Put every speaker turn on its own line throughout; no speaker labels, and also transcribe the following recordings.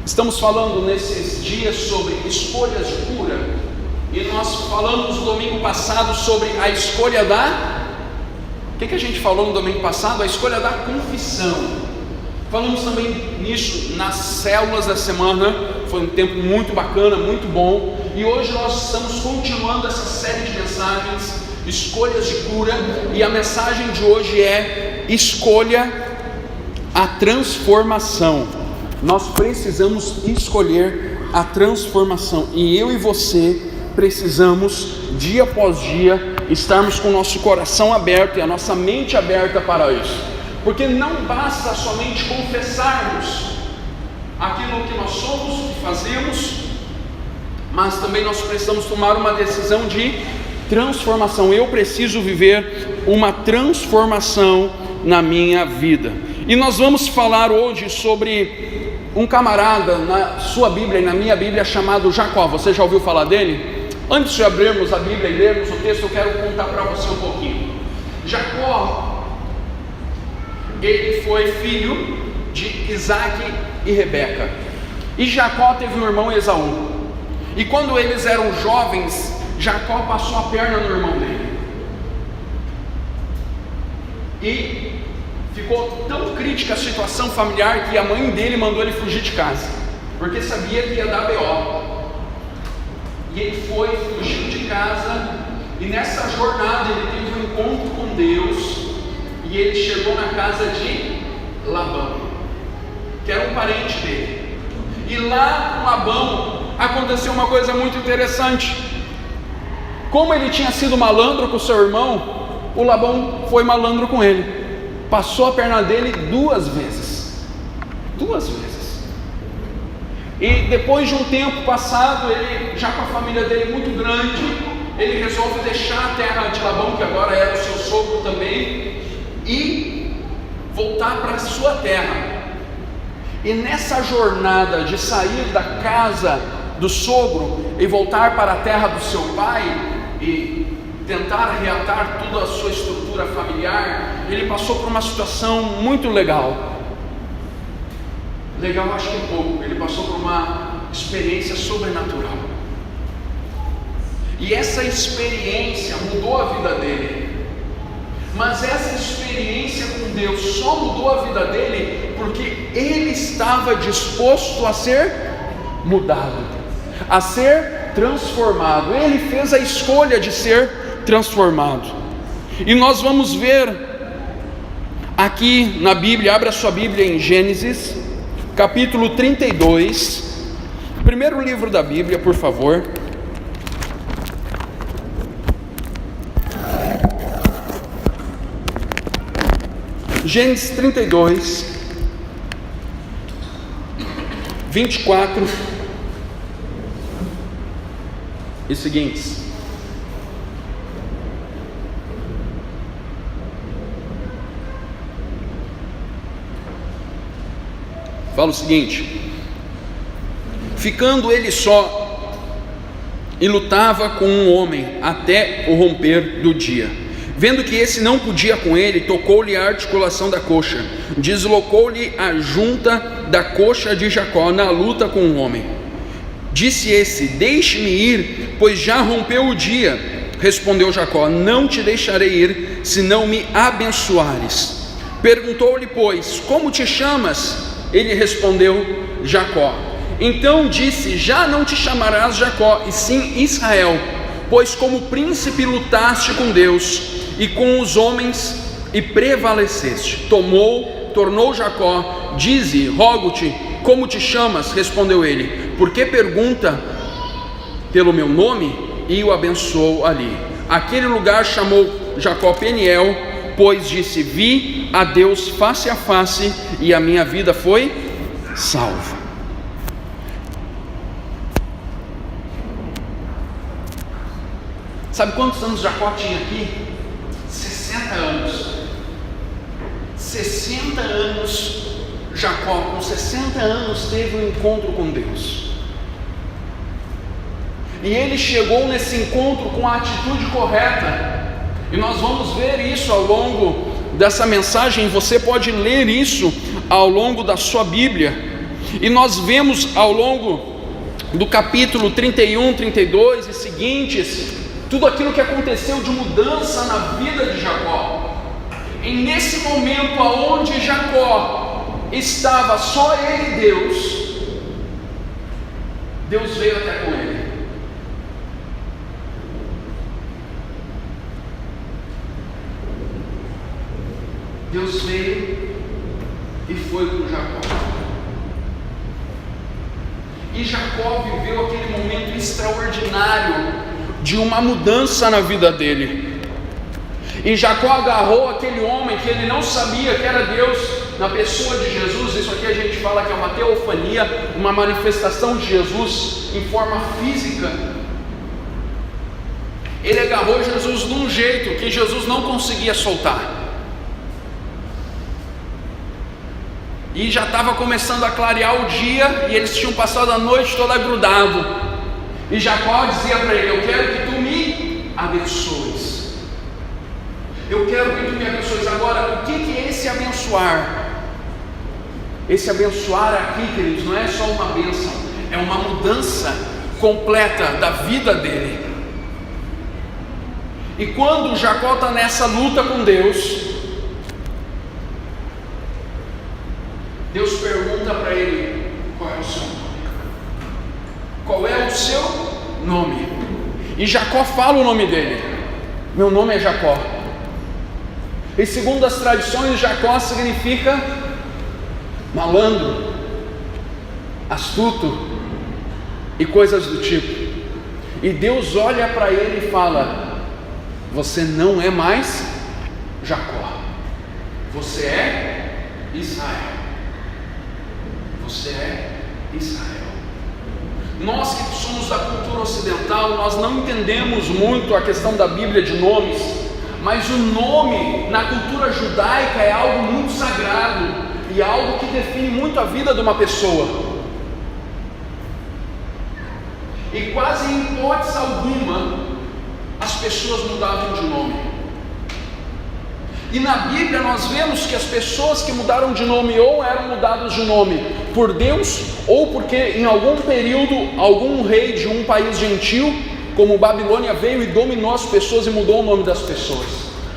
Estamos falando nesses dias sobre escolhas de cura, e nós falamos no domingo passado sobre a escolha o que a gente falou no domingo passado? A escolha da confissão. Falamos também nisso nas células da semana. Foi um tempo muito bacana, muito bom, e hoje nós estamos continuando essa série de mensagens, escolhas de cura, e a mensagem de hoje é: escolha a transformação. Nós precisamos escolher a transformação, e eu e você precisamos, dia após dia, estarmos com o nosso coração aberto e a nossa mente aberta para isso, porque não basta somente confessarmos aquilo que nós somos, o que fazemos, mas também nós precisamos tomar uma decisão de transformação. Eu preciso viver uma transformação na minha vida. E nós vamos falar hoje sobre um camarada na sua Bíblia e na minha Bíblia chamado Jacó. Você já ouviu falar dele? Antes de abrirmos a Bíblia e lermos o texto, eu quero contar para você um pouquinho. Jacó, ele foi filho de Isaac e Rebeca, e Jacó teve um irmão, Esaú, e quando eles eram jovens, Jacó passou a perna no irmão dele, e ficou tão crítica a situação familiar que a mãe dele mandou ele fugir de casa, porque sabia que ia dar B.O. E ele fugiu de casa, e nessa jornada ele teve um encontro com Deus, e ele chegou na casa de Labão, que era um parente dele. E lá com Labão aconteceu uma coisa muito interessante. Como ele tinha sido malandro com seu irmão, o Labão foi malandro com ele, passou a perna dele duas vezes. E depois de um tempo passado, ele, já com a família dele muito grande, ele resolve deixar a terra de Labão, que agora era o seu sogro também, e voltar para a sua terra. E nessa jornada de sair da casa do sogro e voltar para a terra do seu pai e tentar reatar toda a sua estrutura familiar, ele passou por uma situação muito legal. Legal, acho que é pouco. Ele passou por uma experiência sobrenatural, e essa experiência mudou a vida dele. Mas essa experiência com Deus só mudou a vida dele porque ele estava disposto a ser mudado, a ser transformado. Ele fez a escolha de ser transformado. E nós vamos ver aqui na Bíblia, abra sua Bíblia em Gênesis, capítulo 32, primeiro livro da Bíblia, por favor. Gênesis 32, 24 e seguintes. Fala o seguinte: ficando ele só, e lutava com um homem até o romper do dia. Vendo que esse não podia com ele, tocou-lhe a articulação da coxa, deslocou-lhe a junta da coxa de Jacó na luta com o homem. Disse esse: deixe-me ir, pois já rompeu o dia. Respondeu Jacó: não te deixarei ir, se não me abençoares. Perguntou-lhe, pois, como te chamas? Ele respondeu: Jacó. Então disse: já não te chamarás Jacó, e sim Israel, pois como príncipe lutaste com Deus e com os homens e prevaleceste. Tornou Jacó: dize, rogo-te, como te chamas? Respondeu ele: porque pergunta pelo meu nome? E o abençoou ali. Aquele lugar chamou Jacó Peniel, pois disse: vi a Deus face a face, e a minha vida foi salva. Sabe quantos anos Jacó tinha aqui? 60 anos. 60 anos. Jacó, com 60 anos, teve um encontro com Deus. E ele chegou nesse encontro com a atitude correta. E nós vamos ver isso ao longo dessa mensagem. Você pode ler isso ao longo da sua Bíblia. E nós vemos ao longo do capítulo 31, 32 e seguintes, tudo aquilo que aconteceu de mudança na vida de Jacó. E nesse momento aonde Jacó estava só ele e Deus veio até com ele. Deus veio e foi com Jacó. E Jacó viveu aquele momento extraordinário de uma mudança na vida dele. E Jacó agarrou aquele homem que ele não sabia que era Deus, na pessoa de Jesus. Isso aqui a gente fala que é uma teofania, uma manifestação de Jesus em forma física. Ele agarrou Jesus de um jeito que Jesus não conseguia soltar. E já estava começando a clarear o dia, e eles tinham passado a noite toda grudado. E Jacó dizia para ele: eu quero que tu me abençoes. Eu quero que tu me abençoes. Agora, o que é esse abençoar? Esse abençoar aqui, queridos, não é só uma bênção, é uma mudança completa da vida dele. E quando Jacó está nessa luta com Deus, Deus pergunta para ele: qual é o seu nome? Qual é o seu nome? E Jacó fala o nome dele: meu nome é Jacó. E segundo as tradições, Jacó significa malandro, astuto e coisas do tipo. E Deus olha para ele e fala: você não é mais Jacó, você é Israel. Você é Israel. Nós que somos da cultura ocidental, nós não entendemos muito a questão da Bíblia de nomes, mas o nome na cultura judaica é algo muito sagrado e algo que define muito a vida de uma pessoa. E quase em hipótese alguma as pessoas mudavam de nome. E na Bíblia nós vemos que as pessoas que mudaram de nome ou eram mudadas de nome por Deus, ou porque em algum período algum rei de um país gentil, como Babilônia, veio e dominou as pessoas e mudou o nome das pessoas.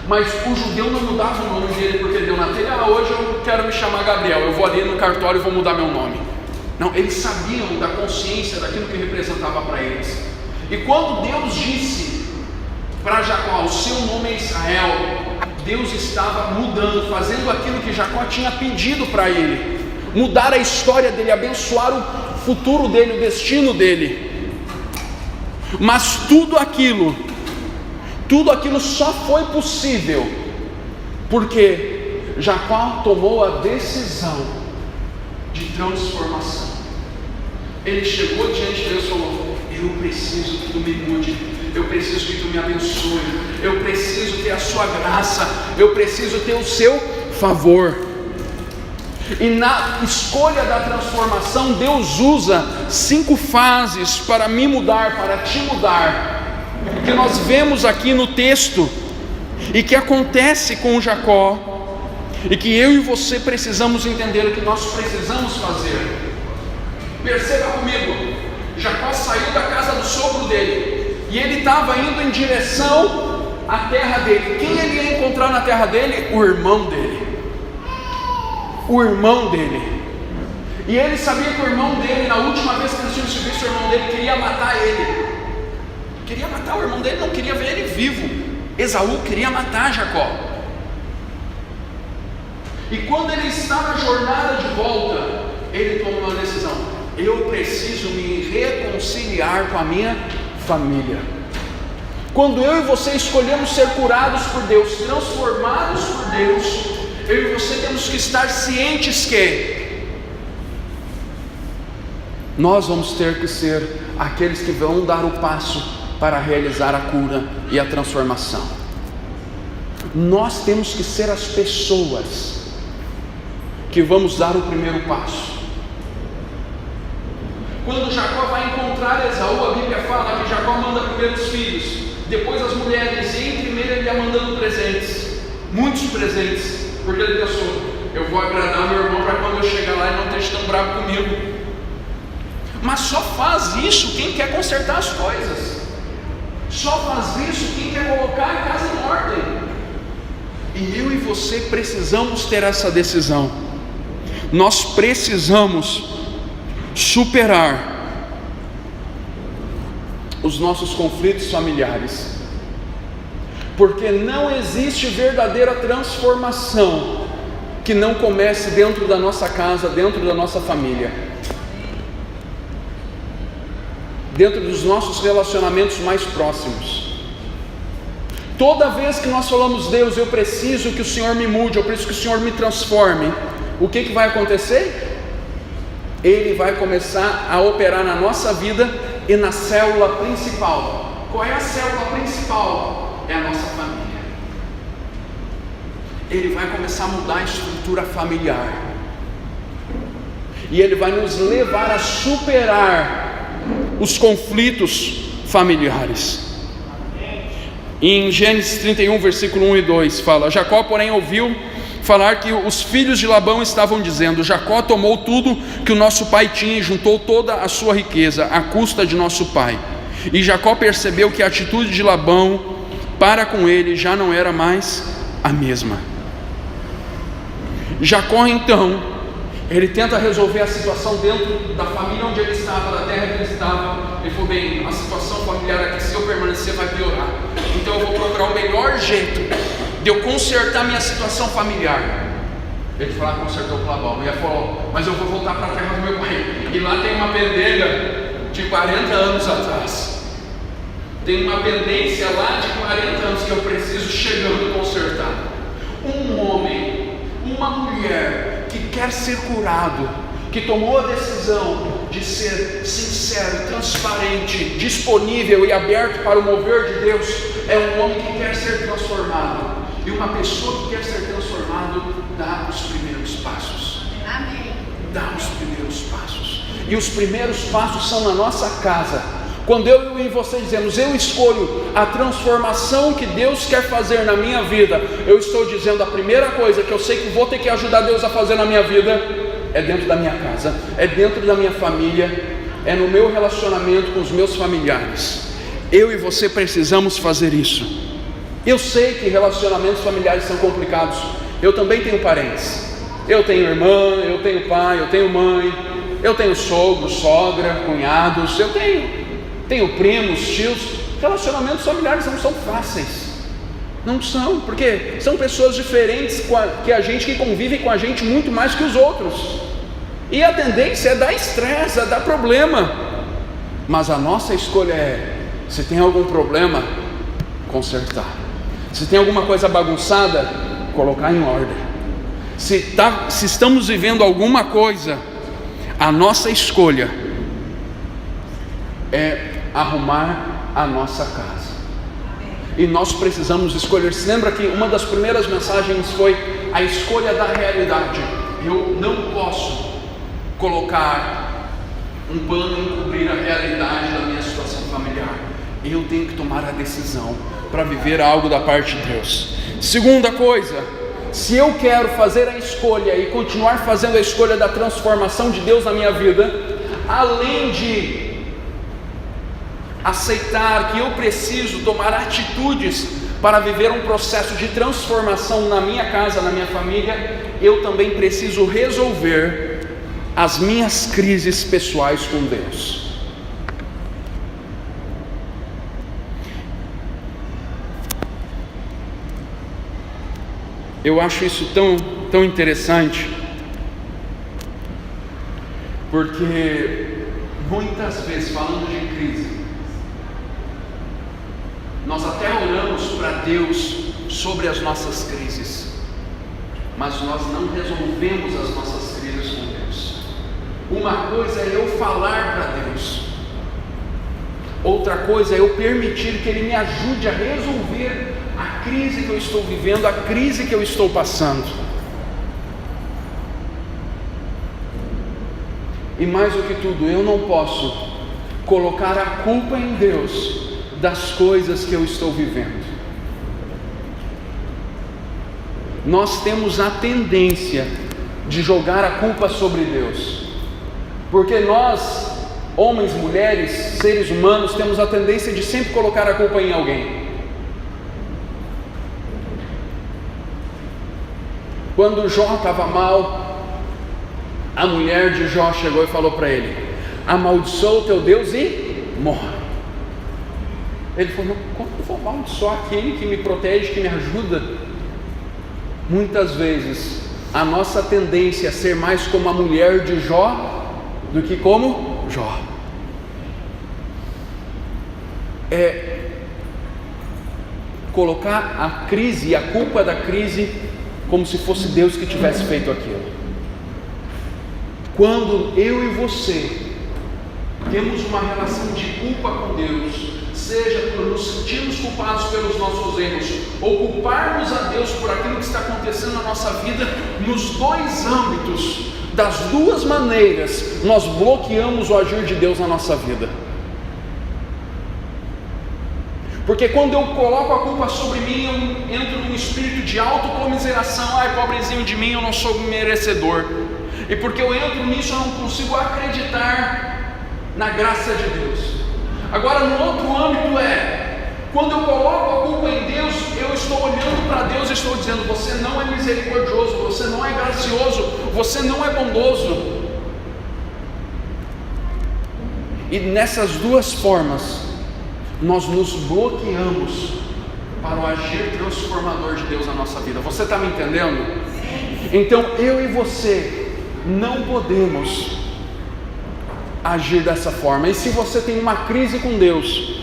Mas o judeu não mudava o nome dele porque deu na telha: hoje eu quero me chamar Gabriel, eu vou ali no cartório e vou mudar meu nome. Não, eles sabiam da consciência daquilo que representava para eles. E quando Deus disse para Jacó: o seu nome é Israel, Deus estava mudando, fazendo aquilo que Jacó tinha pedido para ele, mudar a história dele, abençoar o futuro dele, o destino dele. Mas tudo aquilo só foi possível porque Jacó tomou a decisão de transformação. Ele chegou diante de Deus e falou: eu preciso que tu me mude, eu preciso que tu me abençoe, eu preciso ter a sua graça, eu preciso ter o seu favor. E na escolha da transformação, Deus usa 5 fases para me mudar, para te mudar, que nós vemos aqui no texto, e que acontece com Jacó, e que eu e você precisamos entender o que nós precisamos fazer. Perceba comigo, Jacó saiu da casa do sogro dele, e ele estava indo em direção à terra dele. Quem ele ia encontrar na terra dele? O irmão dele. O irmão dele. E ele sabia que o irmão dele, na última vez que eles tinham se visto, o irmão dele queria matar ele. Queria matar o irmão dele, não queria ver ele vivo. Esaú queria matar Jacó. E quando ele está na jornada de volta, ele tomou uma decisão: eu preciso me reconciliar com a minha família. Quando eu e você escolhemos ser curados por Deus, transformados por Deus, eu e você temos que estar cientes que nós vamos ter que ser aqueles que vão dar o passo para realizar a cura e a transformação. Nós temos que ser as pessoas que vamos dar o primeiro passo. Quando Jacó vai encontrar Esaú, a Bíblia fala que Jacó manda primeiro os filhos, depois as mulheres, e em primeiro ele ia mandando presentes, muitos presentes, porque ele pensou: eu vou agradar meu irmão para quando eu chegar lá ele não esteja tão bravo comigo. Mas só faz isso quem quer consertar as coisas. Só faz isso quem quer colocar a casa em ordem. E eu e você precisamos ter essa decisão. Nós precisamos superar os nossos conflitos familiares, porque não existe verdadeira transformação que não comece dentro da nossa casa, dentro da nossa família, dentro dos nossos relacionamentos mais próximos. Toda vez que nós falamos, Deus, eu preciso que o Senhor me mude, eu preciso que o Senhor me transforme, o que vai acontecer? Ele vai começar a operar na nossa vida e na célula principal. Qual é a célula principal? É a nossa família. Ele vai começar a mudar a estrutura familiar, e Ele vai nos levar a superar os conflitos familiares. Em Gênesis 31, versículo 1 e 2 fala: Jacó, porém, ouviu falar que os filhos de Labão estavam dizendo: Jacó tomou tudo que o nosso pai tinha e juntou toda a sua riqueza à custa de nosso pai. E Jacó percebeu que a atitude de Labão para com ele já não era mais a mesma. Jacó, então, ele tenta resolver a situação dentro da família onde ele estava, da terra que ele estava. Ele falou: bem, a situação familiar aqui, se eu permanecer, vai piorar, então eu vou procurar o melhor jeito de eu consertar minha situação familiar. Ele foi lá, consertou com Labão, e ele falou: mas eu vou voltar para a terra do meu pai, e lá tem uma pendelha de 40 anos atrás, tem uma pendência lá de 40 anos que eu preciso chegando consertar. Um homem, uma mulher que quer ser curado, que tomou a decisão de ser sincero, transparente, disponível e aberto para o mover de Deus, é um homem que quer ser transformado. E uma pessoa que quer ser transformado dá os primeiros passos. Amém. Dá os primeiros passos. E os primeiros passos são na nossa casa. Quando eu e você dizemos: eu escolho a transformação que Deus quer fazer na minha vida, eu estou dizendo: a primeira coisa que eu sei que vou ter que ajudar Deus a fazer na minha vida é dentro da minha casa, é dentro da minha família, é no meu relacionamento com os meus familiares. Eu e você precisamos fazer isso. Eu sei que relacionamentos familiares são complicados. Eu também tenho parentes. Eu tenho irmã, eu tenho pai, eu tenho mãe, eu tenho sogro, sogra, cunhados, eu tenho primos, tios. Relacionamentos familiares não são fáceis. Não são, porque são pessoas diferentes que a gente, que convivem com a gente muito mais que os outros. E a tendência é dar estresse, é dar problema. Mas a nossa escolha é: se tem algum problema, consertar. Se tem alguma coisa bagunçada, colocar em ordem. Se estamos vivendo alguma coisa, a nossa escolha é arrumar a nossa casa. E nós precisamos escolher. Se lembra que uma das primeiras mensagens foi a escolha da realidade. Eu não posso colocar um pano e encobrir a realidade da minha situação familiar. Eu tenho que tomar a decisão para viver algo da parte de Deus. Segunda coisa, se eu quero fazer a escolha e continuar fazendo a escolha da transformação de Deus na minha vida, além de aceitar que eu preciso tomar atitudes para viver um processo de transformação na minha casa, na minha família, eu também preciso resolver as minhas crises pessoais com Deus. Eu acho isso tão interessante, porque muitas vezes, falando de crise, nós até oramos para Deus sobre as nossas crises, mas nós não resolvemos as nossas crises com Deus. Uma coisa é eu falar para Deus, outra coisa é eu permitir que Ele me ajude a resolver a crise que eu estou vivendo, a crise que eu estou passando. E mais do que tudo, eu não posso colocar a culpa em Deus das coisas que eu estou vivendo. Nós temos a tendência de jogar a culpa sobre Deus, porque nós homens, mulheres, seres humanos, temos a tendência de sempre colocar a culpa em alguém. Quando Jó estava mal, a mulher de Jó chegou e falou para ele: amaldiçoa o teu Deus e morre. Ele falou: como eu vou amaldiçoar aquele que me protege, que me ajuda? Muitas vezes a nossa tendência é ser mais como a mulher de Jó do que como Jó. É colocar a crise e a culpa da crise como se fosse Deus que tivesse feito aquilo. Quando eu e você temos uma relação de culpa com Deus, seja por nos sentirmos culpados pelos nossos erros, ou culparmos a Deus por aquilo que está acontecendo na nossa vida, nos dois âmbitos, das duas maneiras, nós bloqueamos o agir de Deus na nossa vida. Porque quando eu coloco a culpa sobre mim, eu entro num espírito de autocomiseração. Ai, pobrezinho de mim, eu não sou merecedor. E porque eu entro nisso, eu não consigo acreditar na graça de Deus. Agora, no outro âmbito quando eu coloco a culpa em Deus, eu estou olhando para Deus e estou dizendo: você não é misericordioso, você não é gracioso, você não é bondoso. E nessas duas formas, nós nos bloqueamos para o agir transformador de Deus na nossa vida. Você está me entendendo? Então eu e você não podemos agir dessa forma. E se você tem uma crise com Deus,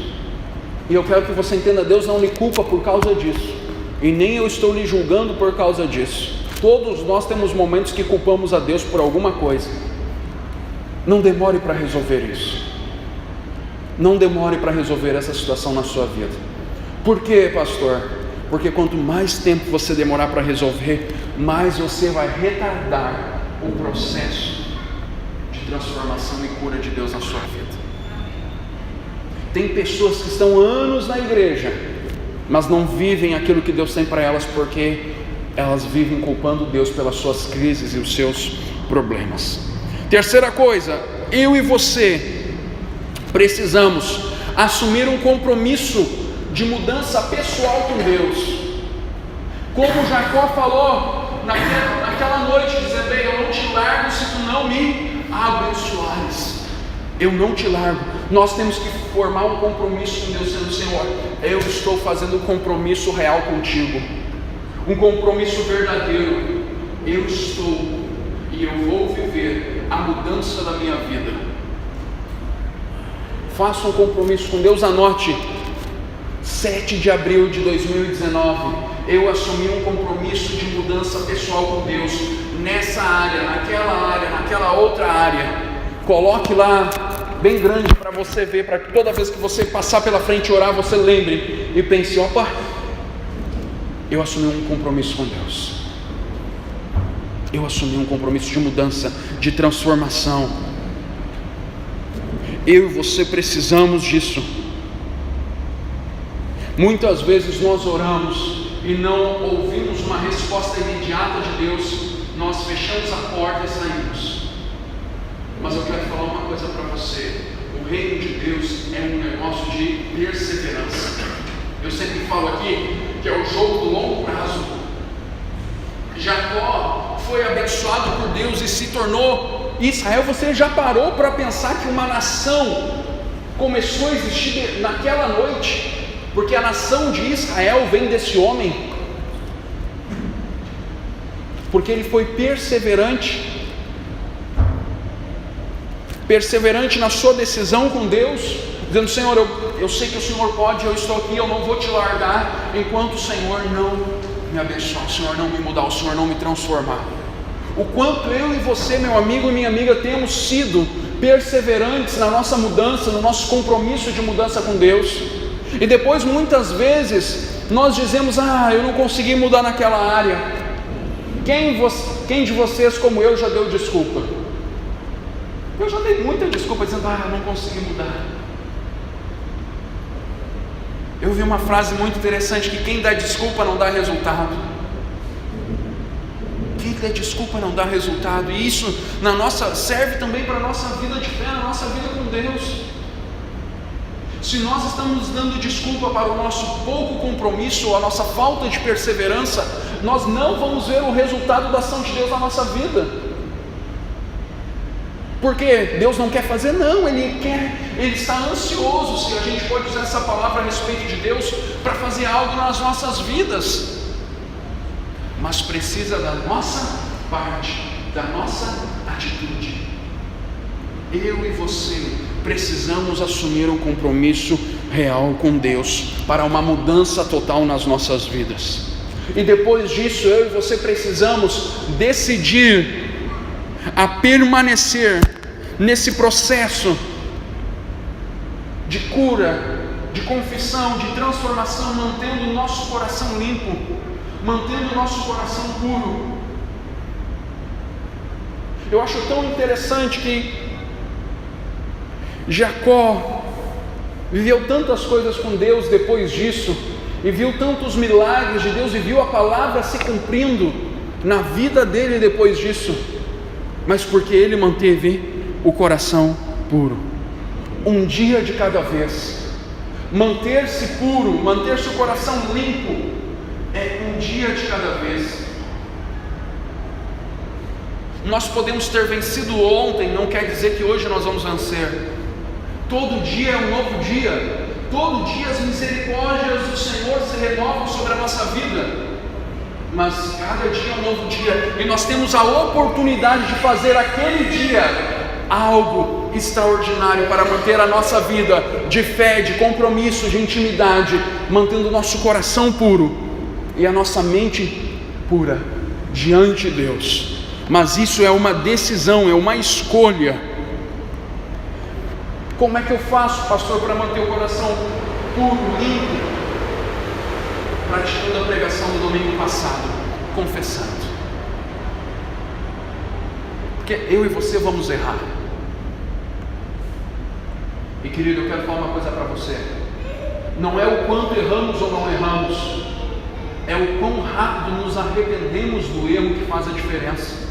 e eu quero que você entenda, Deus não lhe culpa por causa disso, e nem eu estou lhe julgando por causa disso. Todos nós temos momentos que culpamos a Deus por alguma coisa. Não demore para resolver isso. Não demore para resolver essa situação na sua vida. Por quê, pastor? Porque quanto mais tempo você demorar para resolver, mais você vai retardar o processo de transformação e cura de Deus na sua vida. Tem pessoas que estão anos na igreja, mas não vivem aquilo que Deus tem para elas, porque elas vivem culpando Deus pelas suas crises e os seus problemas. Terceira coisa, eu e você precisamos assumir um compromisso de mudança pessoal com Deus. Como Jacó falou naquela noite, dizendo: eu não te largo se tu não me abençoares. Eu não te largo. Nós temos que formar um compromisso com Deus, dizendo: Senhor, eu estou fazendo um compromisso real contigo, um compromisso verdadeiro. Eu estou e eu vou viver a mudança da minha vida. Faça um compromisso com Deus. Anote: 7 de abril de 2019, eu assumi um compromisso de mudança pessoal com Deus, nessa área, naquela outra área. Coloque lá bem grande para você ver, para que toda vez que você passar pela frente e orar, você lembre e pense: opa, eu assumi um compromisso com Deus. Eu assumi um compromisso de mudança, de transformação. Eu e você precisamos disso. Muitas vezes nós oramos e não ouvimos uma resposta imediata de Deus, nós fechamos a porta e saímos. Mas eu quero falar uma coisa para você: o reino de Deus é um negócio de perseverança. Eu sempre falo aqui que é o jogo do longo prazo. Jacó foi abençoado por Deus e se tornou Israel. Você já parou para pensar que uma nação começou a existir naquela noite? Porque a nação de Israel vem desse homem, porque ele foi perseverante na sua decisão com Deus, dizendo: Senhor, eu sei que o Senhor pode, eu estou aqui, eu não vou te largar enquanto o Senhor não me abençoar, o Senhor não me mudar, o Senhor não me transformar. O quanto eu e você, meu amigo e minha amiga, temos sido perseverantes na nossa mudança, no nosso compromisso de mudança com Deus. E depois, muitas vezes, nós dizemos: eu não consegui mudar naquela área. Quem de vocês, como eu, já deu desculpa? Eu já dei muita desculpa, dizendo: eu não consegui mudar. Eu vi uma frase muito interessante, que quem dá desculpa não dá resultado. Quem dá desculpa não dá resultado. E isso serve também para a nossa vida de fé, na nossa vida com Deus. Se nós estamos dando desculpa para o nosso pouco compromisso ou a nossa falta de perseverança, nós não vamos ver o resultado da ação de Deus na nossa vida. Porque Deus não quer fazer? Não, Ele está ansioso, se a gente pode usar essa palavra a respeito de Deus, para fazer algo nas nossas vidas. Mas precisa da nossa parte, da nossa atitude. Eu e você precisamos assumir um compromisso real com Deus, para uma mudança total nas nossas vidas. E depois disso, eu e você precisamos decidir a permanecer nesse processo de cura, de confissão, de transformação, mantendo o nosso coração limpo, mantendo o nosso coração puro. Eu acho tão interessante que Jacó viveu tantas coisas com Deus depois disso, e viu tantos milagres de Deus, e viu a palavra se cumprindo na vida dele depois disso, mas porque ele manteve o coração puro, um dia de cada vez. Manter-se puro, manter-se o coração limpo, é um dia de cada vez. Nós podemos ter vencido ontem, não quer dizer que hoje nós vamos vencer. Todo dia é um novo dia, todo dia as misericórdias do Senhor se renovam sobre a nossa vida, mas cada dia é um novo dia, e nós temos a oportunidade de fazer aquele dia algo extraordinário para manter a nossa vida de fé, de compromisso, de intimidade, mantendo o nosso coração puro e a nossa mente pura diante de Deus. Mas isso é uma decisão, é uma escolha. Como é que eu faço, pastor, para manter o coração puro, limpo? Praticando a pregação do domingo passado, confessando. Porque eu e você vamos errar. E querido, eu quero falar uma coisa para você. Não é o quanto erramos ou não erramos, é o quão rápido nos arrependemos do erro que faz a diferença.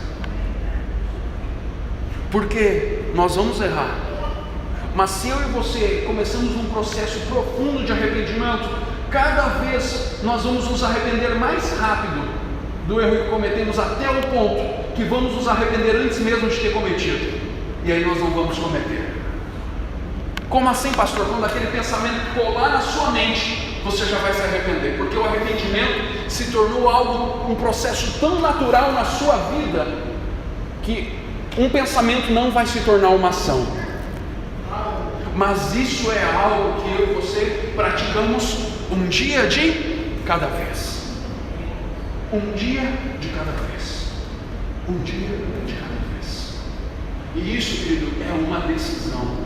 Porque nós vamos errar, mas se eu e você começamos um processo profundo de arrependimento, cada vez nós vamos nos arrepender mais rápido do erro que cometemos, até o ponto que vamos nos arrepender antes mesmo de ter cometido, e aí nós não vamos cometer. Como assim, pastor? Quando aquele pensamento colar na sua mente, você já vai se arrepender, porque o arrependimento se tornou algo, um processo tão natural na sua vida, que um pensamento não vai se tornar uma ação. Mas isso é algo que eu e você praticamos um dia de cada vez. Um dia de cada vez. Um dia de cada vez. E isso, querido, é uma decisão.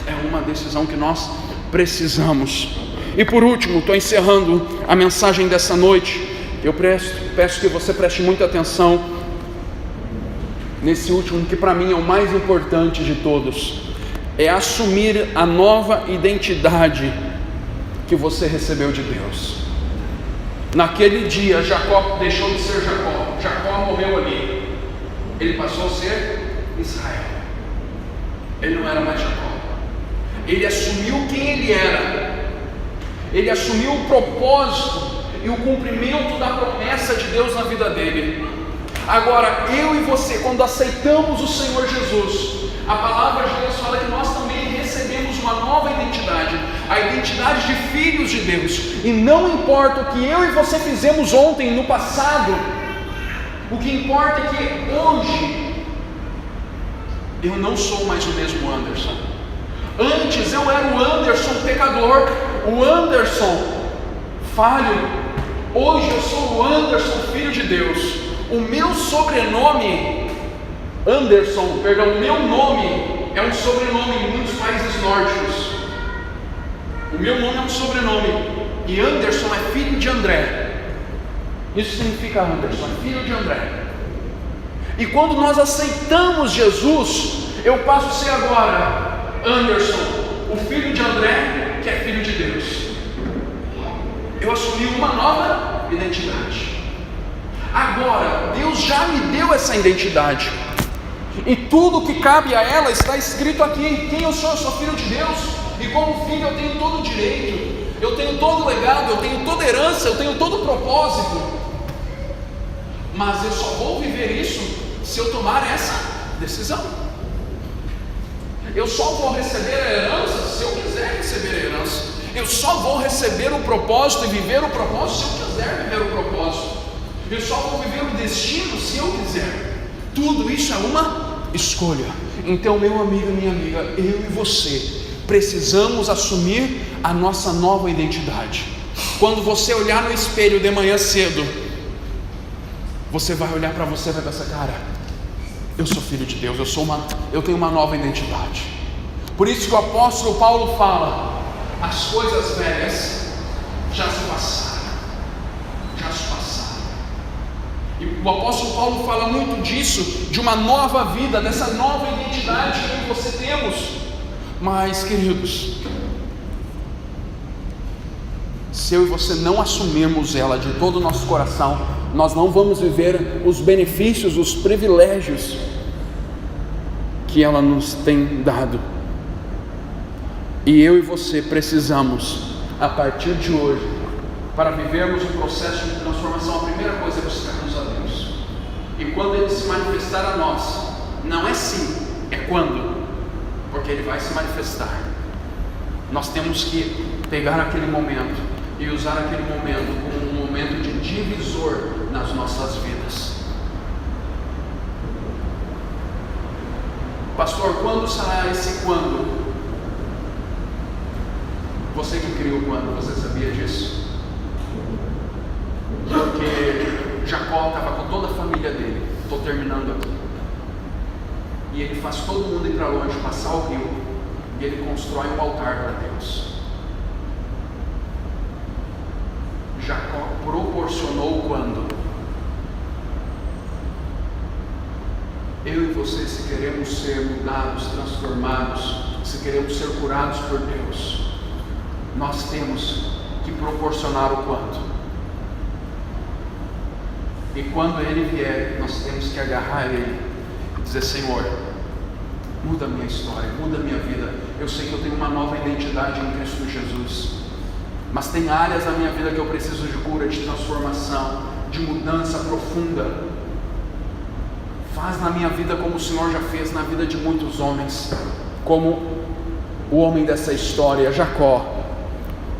É uma decisão que nós precisamos. E por último, estou encerrando a mensagem dessa noite. Eu peço que você preste muita atenção nesse último, que para mim é o mais importante de todos. É assumir a nova identidade que você recebeu de Deus. Naquele dia, Jacó deixou de ser Jacó. Jacó morreu ali. Ele passou a ser Israel. Ele não era mais Jacó. Ele assumiu quem ele era. Ele assumiu o propósito e o cumprimento da promessa de Deus na vida dele. Agora, eu e você, quando aceitamos o Senhor Jesus, a palavra de Deus fala que nós também recebemos uma nova identidade, a identidade de filhos de Deus. E não importa o que eu e você fizemos ontem, no passado, o que importa é que hoje eu não sou mais o mesmo Anderson. Antes eu era o Anderson pecador, o Anderson falho. Hoje eu sou o Anderson, filho de Deus. O meu sobrenome, o meu nome é um sobrenome em muitos países nórdicos. O meu nome é um sobrenome, e Anderson é filho de André. Isso significa Anderson, é filho de André. E quando nós aceitamos Jesus, eu passo a ser agora Anderson, o filho de André, que é filho de Deus. Eu assumi uma nova identidade. Agora, Deus já me deu essa identidade. e tudo que cabe a ela está escrito aqui. Quem eu sou filho de Deus, e como filho eu tenho todo o direito, eu tenho todo o legado, eu tenho toda a herança, eu tenho todo o propósito, mas eu só vou viver isso se eu tomar essa decisão. Eu só vou receber a herança se eu quiser receber a herança. Eu só vou receber o propósito e viver o propósito se eu quiser viver o propósito. Eu só vou viver o destino se eu quiser. Tudo isso é uma escolha. Então, meu amigo e minha amiga, eu e você precisamos assumir a nossa nova identidade. Quando você olhar no espelho de manhã cedo, você vai olhar para você e vai pensar: cara, eu sou filho de Deus, eu tenho uma nova identidade. Por isso que o apóstolo Paulo fala: as coisas velhas já se passaram. E o apóstolo Paulo fala muito disso, de uma nova vida, dessa nova identidade que eu e você temos. Mas, queridos, se eu e você não assumirmos ela de todo o nosso coração, nós não vamos viver os benefícios, os privilégios que ela nos tem dado. E eu e você precisamos, a partir de hoje, para vivermos um processo de transformação, a primeira coisa é buscarmos a Deus. E quando Ele se manifestar a nós, não é sim, é quando, porque Ele vai se manifestar. Nós temos que pegar aquele momento e usar aquele momento como um momento de divisor nas nossas vidas. Pastor, quando será esse quando? Você que criou o quando, você sabia disso? Porque Jacó estava com toda a família dele. Estou terminando aqui. E ele faz todo mundo ir para longe, passar o rio, e ele constrói um altar para Deus. Jacó proporcionou quando? Eu e você, se queremos ser mudados, transformados, se queremos ser curados por Deus, nós temos que proporcionar o quanto. E quando Ele vier, nós temos que agarrar Ele e dizer: Senhor, muda a minha história, muda a minha vida. Eu sei que eu tenho uma nova identidade em Cristo Jesus, mas tem áreas da minha vida que eu preciso de cura, de transformação, de mudança profunda. Faz na minha vida como o Senhor já fez na vida de muitos homens, como o homem dessa história, Jacó,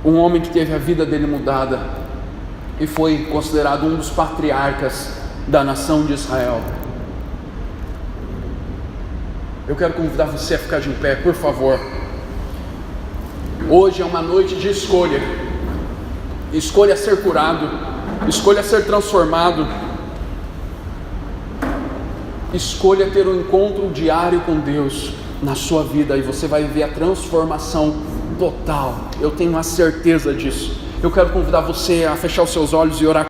um homem que teve a vida dele mudada e foi considerado um dos patriarcas da nação de Israel. Eu quero convidar você a ficar de pé, por favor. Hoje é uma noite de escolha. Escolha ser curado, escolha ser transformado, escolha ter um encontro diário com Deus na sua vida, e você vai ver a transformação total. Eu tenho a certeza disso. Eu quero convidar você a fechar os seus olhos e orar